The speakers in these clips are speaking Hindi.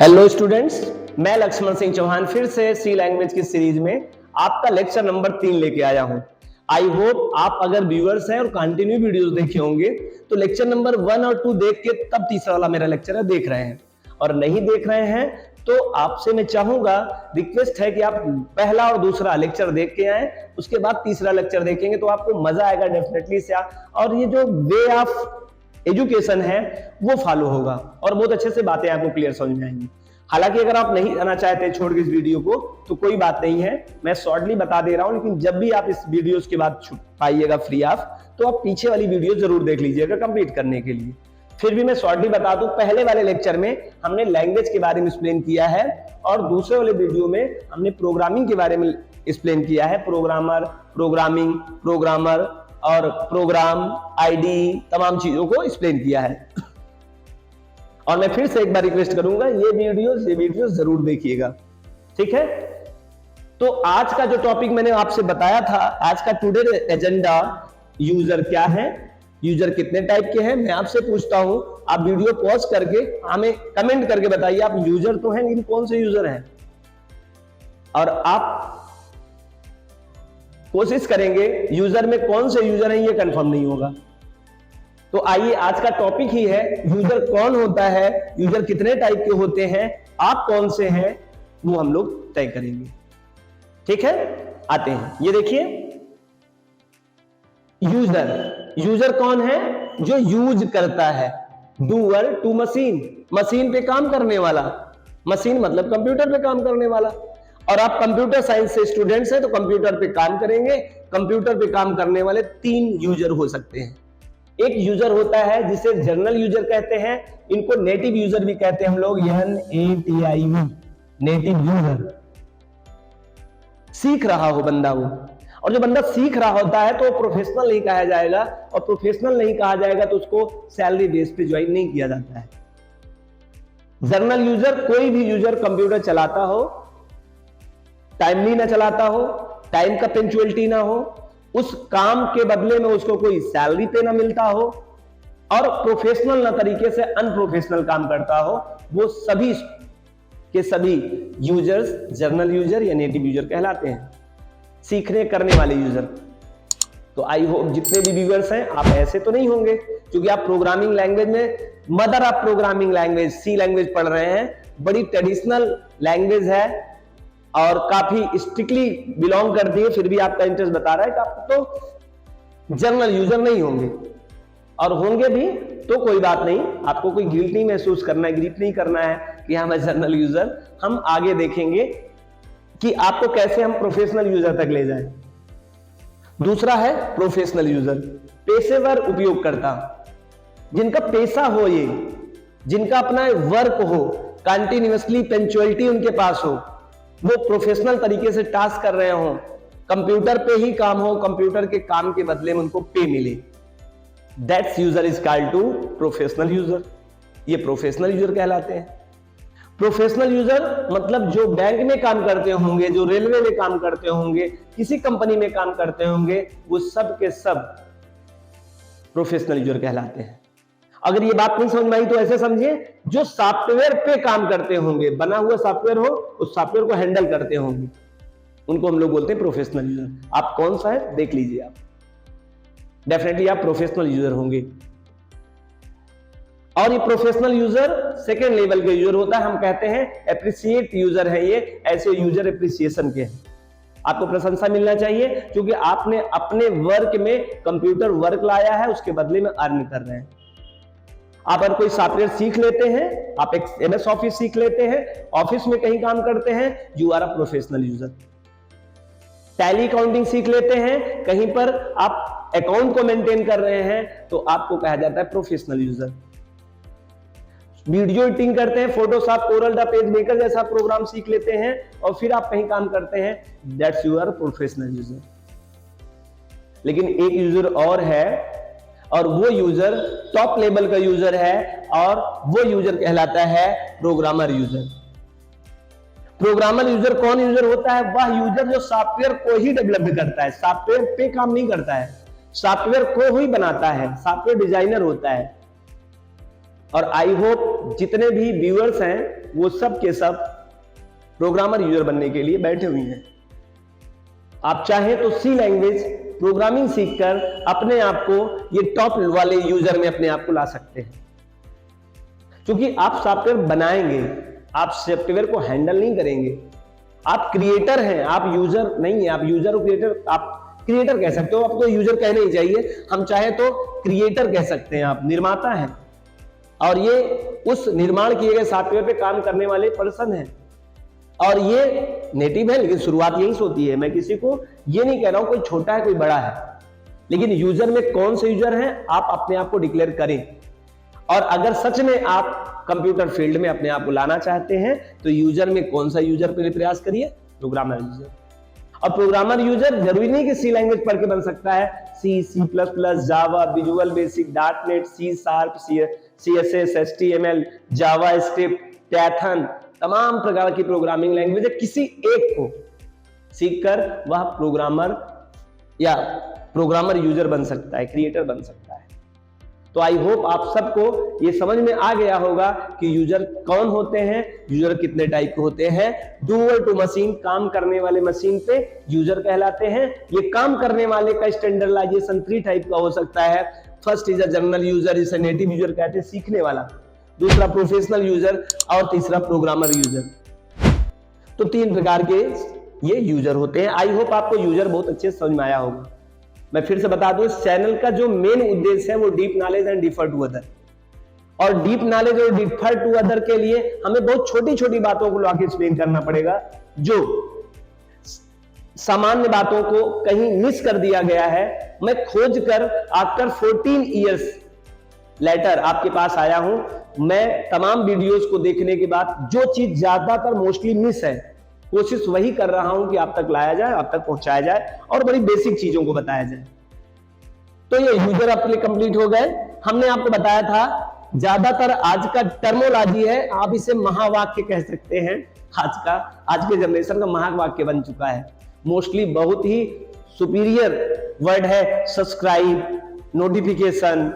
हेलो स्टूडेंट्स, मैं लक्ष्मण सिंह चौहान फिर से सी लैंग्वेज की सीरीज में आपका लेक्चर नंबर 3 लेके आया हूं। आई होप आप अगर व्यूअर्स हैं और कंटिन्यू वीडियोस देखे होंगे तो लेक्चर नंबर 1 और 2 देख के तब तीसरा वाला मेरा लेक्चर है देख रहे हैं, और नहीं देख रहे हैं तो आपसे मैं चाहूंगा, रिक्वेस्ट है कि आप पहला और दूसरा लेक्चर देख के आए, उसके बाद तीसरा लेक्चर देखेंगे तो आपको मजा आएगा डेफिनेटली से, और ये जो वे ऑफ एजुकेशन है वो फॉलो होगा और बहुत अच्छे से बातें आपको क्लियर समझ में आएंगी। हालांकि अगर आप नहीं आना चाहते छोड़ के इस वीडियो को तो कोई बात नहीं है, मैं शॉर्टली बता दे रहा हूं, लेकिन जब भी आप इस वीडियोस के बाद पाइएगा फ्री ऑफ तो आप पीछे वाली वीडियो जरूर देख लीजिएगा कंप्लीट करने के लिए। फिर भी मैं शॉर्टली बता दूं, पहले वाले लेक्चर में हमने लैंग्वेज के बारे में एक्सप्लेन किया है और दूसरे वाले वीडियो में हमने प्रोग्रामिंग के बारे में एक्सप्लेन किया है। प्रोग्रामर, प्रोग्रामिंग, प्रोग्रामर और प्रोग्राम, आईडी, तमाम चीजों को एक्सप्लेन किया है। और मैं फिर से एक बार रिक्वेस्ट करूंगा, ये वीडियोस जरूर देखिएगा, ठीक है। तो आज का जो टॉपिक मैंने आपसे बताया था, आज का टुडे एजेंडा, यूजर क्या है, यूजर कितने टाइप के हैं। मैं आपसे पूछता हूं, आप वीडियो पॉज करके हमें कमेंट करके बताइए, आप यूजर तो हैं लेकिन कौन से यूजर हैं, और आप कोशिश करेंगे यूजर में कौन से यूजर हैं ये कंफर्म नहीं होगा। तो आइए, आज का टॉपिक ही है यूजर कौन होता है, यूजर कितने टाइप के होते हैं, आप कौन से हैं, वो हम लोग तय करेंगे, ठीक है। आते हैं, ये देखिए यूजर कौन है, जो यूज करता है। डूअर टू मशीन, मशीन पे काम करने वाला, मशीन मतलब कंप्यूटर पे काम करने वाला। और आप कंप्यूटर साइंस से स्टूडेंट्स हैं तो कंप्यूटर पे काम करेंगे। कंप्यूटर पे काम करने वाले 3 यूजर हो सकते हैं। एक यूजर होता है जिसे जनरल यूजर कहते हैं, इनको नेटिव यूजर भी कहते हैं हम लोग, NATIV, नेटिव यूजर। सीख रहा हो बंदा वो, और जो बंदा सीख रहा होता है तो प्रोफेशनल नहीं कहा जाएगा, और प्रोफेशनल नहीं कहा जाएगा तो उसको सैलरी बेस पे ज्वाइन नहीं किया जाता है। जनरल यूजर, कोई भी यूजर कंप्यूटर चलाता हो, टाइमली ना चलाता हो, टाइम का पंक्चुअलिटी ना हो, उस काम के बदले में उसको कोई सैलरी पे ना मिलता हो, और प्रोफेशनल ना तरीके से अनप्रोफेशनल काम करता हो, वो सभी के सभी यूजर्स जनरल यूजर या नेटिव यूजर कहलाते हैं, सीखने करने वाले यूजर। तो आई होप जितने भी व्यूअर्स हैं आप ऐसे तो नहीं होंगे, क्योंकि आप प्रोग्रामिंग लैंग्वेज में, mother of programming language C language पढ़ रहे हैं। बड़ी ट्रेडिशनल लैंग्वेज है और काफी स्ट्रिक्टली बिलोंग करती है, फिर भी आपका इंटरेस्ट बता रहा है कि आप तो जनरल यूजर नहीं होंगे, और होंगे भी तो कोई बात नहीं, आपको कोई गिल्ट नहीं महसूस करना है, गिल्ट नहीं करना है कि हाँ मैं जनरल यूजर। हम आगे देखेंगे कि आपको कैसे हम प्रोफेशनल यूजर तक ले जाएं। दूसरा है प्रोफेशनल यूजर, पेशेवर उपयोगकर्ता, जिनका पेशा हो, ये जिनका अपना वर्क हो, कंटिन्यूअसली पंक्चुअलिटी उनके पास हो, वो प्रोफेशनल तरीके से टास्क कर रहे हो, कंप्यूटर पे ही काम हो, कंप्यूटर के काम के बदले में उनको पे मिले, that's user is called to professional user. ये प्रोफेशनल यूजर कहलाते हैं। प्रोफेशनल यूजर मतलब जो बैंक में काम करते होंगे, जो रेलवे में काम करते होंगे, किसी कंपनी में काम करते होंगे, वो सब के सब प्रोफेशनल यूजर कहलाते हैं। अगर ये बात नहीं समझ में आई तो ऐसे समझिए, जो सॉफ्टवेयर पे काम करते होंगे, बना हुआ सॉफ्टवेयर हो, उस सॉफ्टवेयर को हैंडल करते होंगे, उनको हम लोग बोलते हैं प्रोफेशनल यूजर। आप कौन सा है देख लीजिए, आप डेफिनेटली आप प्रोफेशनल यूजर होंगे। और ये प्रोफेशनल यूजर सेकेंड लेवल के यूजर होता है, हम कहते हैं एप्रिशिएट यूजर है। ये ऐसे यूजर एप्रिसिएशन के हैं, आपको प्रशंसा मिलना चाहिए क्योंकि आपने अपने वर्क में कंप्यूटर वर्क लाया है, उसके बदले में अर्न कर रहे हैं। आप अगर कोई सॉफ्टवेयर सीख लेते हैं, आप एक MS ऑफिस सीख लेते हैं, ऑफिस में कहीं काम करते हैं, you are a professional user. Tally accounting सीख लेते हैं, कहीं पर आप अकाउंट को मेंटेन कर रहे हैं, तो आपको कहा जाता है प्रोफेशनल यूजर। वीडियो एडिटिंग करते हैं, Photoshop, Corel Draw, page maker जैसा प्रोग्राम सीख लेते हैं और फिर आप कहीं काम करते हैं, that's you are professional user. लेकिन एक यूजर और है, और वो यूजर टॉप लेवल का यूजर है, और वो यूजर कहलाता है प्रोग्रामर यूजर। प्रोग्रामर यूजर कौन यूजर होता है? वह यूजर जो सॉफ्टवेयर को ही डेवलप करता है, सॉफ्टवेयर पे काम नहीं करता है, सॉफ्टवेयर को ही बनाता है, सॉफ्टवेयर डिजाइनर होता है। और आई होप जितने भी व्यूअर्स हैं वो सब के सब प्रोग्रामर यूजर बनने के लिए बैठे हुए हैं। आप चाहें तो सी लैंग्वेज प्रोग्रामिंग सीखकर अपने आप को ये टॉप वाले यूजर में अपने आप को ला सकते हैं। क्योंकि आप सॉफ्टवेयर बनाएंगे, आप सॉफ्टवेयर को हैंडल नहीं करेंगे। आप क्रिएटर हैं, आप यूजर नहीं है। आप यूजर और क्रिएटर, आप क्रिएटर कह सकते हो, आपको यूजर कहना ही चाहिए। हम चाहे तो क्रिएटर कह सकते हैं, आप निर्माता हैं और ये उस निर्माण किए गए सॉफ्टवेयर पे काम करने वाले पर्सन हैं और ये नेटिव है। लेकिन शुरुआत यहीं से होती है। मैं किसी को ये नहीं कह रहा हूं कोई छोटा है कोई बड़ा है, लेकिन यूजर में कौन से यूजर हैं आप अपने आप को डिक्लेयर करें। और अगर सच में आप कंप्यूटर फील्ड में अपने आप को लाना चाहते हैं तो यूजर में कौन सा यूजर के लिए प्रयास करिए, प्रोग्रामर यूजर। और प्रोग्रामर यूजर जरूरी नहीं कि सी लैंग्वेज पढ़ के बन सकता है। C, C++, Java, visual basic, .NET, C#, CSS, HTML, JavaScript, Python, तमाम प्रकार की प्रोग्रामिंग लैंग्वेज है। किसी एक को सीखकर वह प्रोग्रामर या प्रोग्रामर यूजर बन सकता है, क्रिएटर बन सकता है। तो आई होप आप सबको ये समझ में आ गया होगा कि यूजर कौन होते हैं, यूजर कितने टाइप के होते हैं। डूअर टू मशीन, काम करने वाले मशीन पे यूजर कहलाते हैं। ये काम करने वाले का स्टैंडर्डाइजेशन 3 टाइप का हो सकता है। First is a general user, इसे नेटिव यूजर कहते हैं, सीखने वाला। दूसरा प्रोफेशनल यूजर और तीसरा प्रोग्रामर यूजर। तो 3 प्रकार के ये यूजर होते हैं। आई होप आपको यूजर बहुत अच्छे समझ में आया होगा। मैं फिर से बता दूं, इस चैनल का जो मेन उद्देश्य है वो deep knowledge and differ to other. और डीप नॉलेज और डिफर टू अदर के लिए हमें बहुत छोटी छोटी बातों को लाके एक्सप्लेन करना पड़ेगा। जो सामान्य बातों को कहीं मिस कर दिया गया है, मैं खोज कर आफ्टर 14 ईयर्स लेटर आपके पास आया हूं। मैं तमाम वीडियोस को देखने के बाद जो चीज ज्यादातर मोस्टली मिस है, कोशिश वही कर रहा हूं कि आप तक लाया जाए, आप तक पहुंचाया जाए और बड़ी बेसिक चीजों को बताया जाए। तो ये यूजर अपने कंप्लीट हो गए। हमने आपको बताया था ज्यादातर आज का टर्मोलॉजी है, आप इसे महावाक्य कह सकते हैं। आज के जनरेशन का महावाक्य बन चुका है। मोस्टली बहुत ही सुपीरियर वर्ड है सब्सक्राइब, नोटिफिकेशन।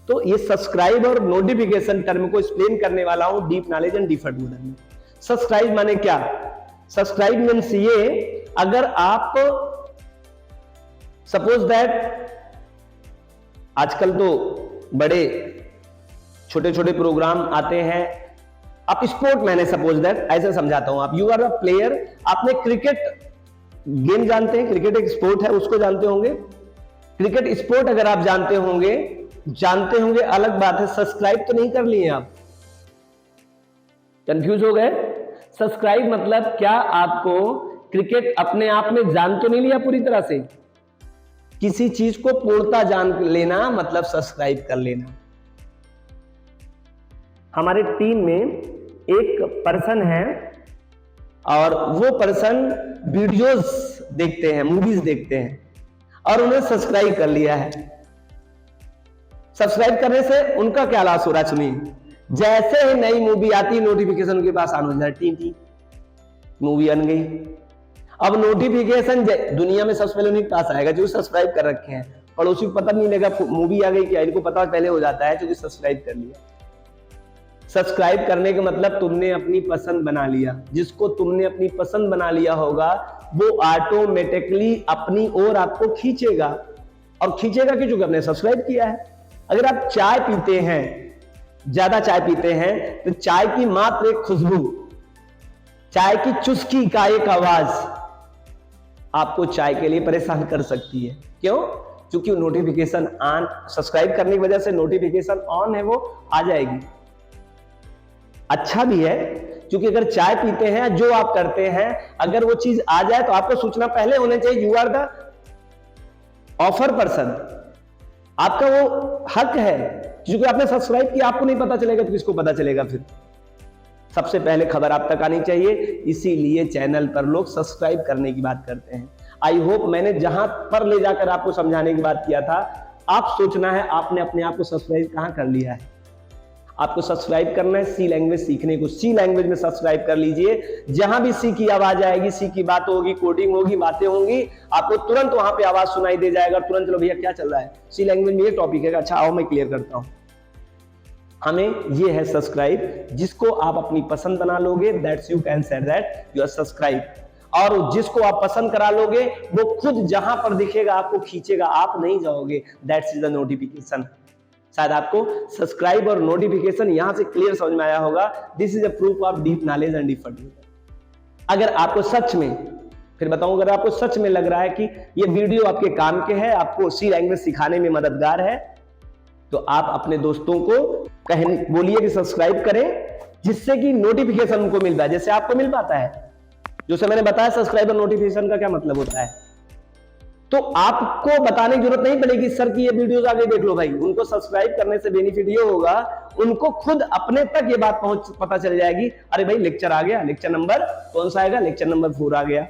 तो ये सब्सक्राइब और नोटिफिकेशन टर्म को एक्सप्लेन करने वाला हूं deep knowledge and differ to other में। सब्सक्राइब माने क्या? सब्सक्राइब मीन्स ये, अगर आप सपोज दैट आजकल तो बड़े छोटे छोटे प्रोग्राम आते हैं। आप स्पोर्ट मैंने सपोज दैट ऐसे समझाता हूं। आप यू आर अ प्लेयर, आपने क्रिकेट गेम जानते हैं, क्रिकेट एक स्पोर्ट है, उसको जानते होंगे। क्रिकेट स्पोर्ट अगर आप जानते होंगे अलग बात है। सब्सक्राइब तो नहीं कर लिए आप, कंफ्यूज हो गए। सब्सक्राइब मतलब क्या, आपको क्रिकेट अपने आप में जान तो नहीं लिया पूरी तरह से, किसी चीज को पूर्णता जान लेना मतलब सब्सक्राइब कर लेना। हमारे टीम में एक पर्सन है और वो पर्सन वीडियोस देखते हैं, मूवीज देखते हैं और उन्हें सब्सक्राइब कर लिया है। सब्सक्राइब करने से उनका क्या लाभ हो रहा है सुनिए। जैसे ही नई मूवी आती, नोटिफिकेशन उनके पास आने लगा, टी मूवी बन गई। अब नोटिफिकेशन दुनिया में सबसे पहले उन्हीं के पास आएगा जो सब्सक्राइब कर रखे हैं। पड़ोसी को पता नहीं लगा मूवी आ गई क्या, इनको पता पहले हो जाता है क्योंकि सब्सक्राइब कर लिया। सब्सक्राइब करने का मतलब तुमने अपनी पसंद बना लिया। जिसको तुमने अपनी पसंद बना लिया होगा वो ऑटोमेटिकली अपनी ओर आपको खींचेगा। और खींचेगा क्यों? क्योंकि आपने सब्सक्राइब किया है। अगर आप चाय पीते हैं, ज्यादा चाय पीते हैं, तो चाय की मात्र एक खुशबू, चाय की चुस्की का एक आवाज आपको चाय के लिए परेशान कर सकती है। क्यों? क्योंकि नोटिफिकेशन ऑन, सब्सक्राइब करने की वजह से नोटिफिकेशन ऑन है, वो आ जाएगी। अच्छा भी है क्योंकि अगर चाय पीते हैं, जो आप करते हैं, अगर वो चीज आ जाए तो आपको सूचना पहले होना चाहिए। You are the offer person, आपका वो हक है। क्योंकि आपने सब्सक्राइब किया, आपको नहीं पता चलेगा तो किसको पता चलेगा? फिर सबसे पहले खबर आप तक आनी चाहिए। इसीलिए चैनल पर लोग सब्सक्राइब करने की बात करते हैं। आई होप मैंने जहां पर ले जाकर आपको समझाने की बात किया था, आप सोचना है आपने अपने आप को सब्सक्राइब कहां कर लिया है। आपको सब्सक्राइब करना है सी लैंग्वेज सीखने को। सी लैंग्वेज में सब्सक्राइब कर लीजिए। जहां भी सी की आवाज आएगी, सी की बात होगी, कोडिंग होगी, बातें होंगी, आपको तुरंत वहां पे आवाज सुनाई दे जाएगा। तुरंत चलो भैया क्या चल रहा है, सी लैंग्वेज में ये टॉपिक है। अच्छा आओ मैं क्लियर करता हूं। हमें ये है सब्सक्राइब, जिसको आप अपनी पसंद बना लोगे, that's you can say that you are subscribe. और जिसको आप पसंद करा लोगे वो खुद जहां पर दिखेगा आपको खींचेगा, आप नहीं जाओगे, दैट्स इज द नोटिफिकेशन। शायद आपको सब्सक्राइब और नोटिफिकेशन यहां से क्लियर समझ में आया होगा। This is a proof of deep knowledge and deep fatigue. अगर आपको सच में, फिर बताऊं, अगर आपको सच में लग रहा है कि ये वीडियो आपके काम के है, आपको सी लैंग्वेज सिखाने में मददगार है, तो आप अपने दोस्तों को बोलिए कि सब्सक्राइब करें, जिससे कि नोटिफिकेशन उनको मिल पाए, जैसे आपको मिल पाता है। जैसे मैंने बताया सब्सक्राइब और नोटिफिकेशन का क्या मतलब होता है, तो आपको बताने की जरूरत नहीं पड़ेगी सर की ये वीडियोस आगे देख लो भाई। उनको सब्सक्राइब करने से बेनिफिट ये होगा, उनको खुद अपने तक ये बात पता चल जाएगी, अरे भाई लेक्चर आ गया, लेक्चर नंबर कौन सा आएगा, लेक्चर नंबर 4 आ गया,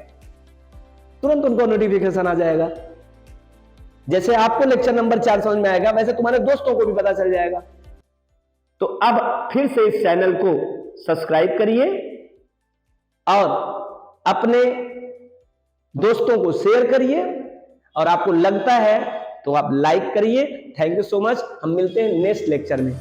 तुरंत उनको नोटिफिकेशन आ जाएगा। जैसे आपको लेक्चर नंबर 4 समझ में आएगा, वैसे तुम्हारे दोस्तों को भी पता चल जाएगा। तो अब फिर से इस चैनल को सब्सक्राइब करिए और अपने दोस्तों को शेयर करिए, और आपको लगता है तो आप लाइक करिए। Thank you so much. हम मिलते हैं नेक्स्ट लेक्चर में।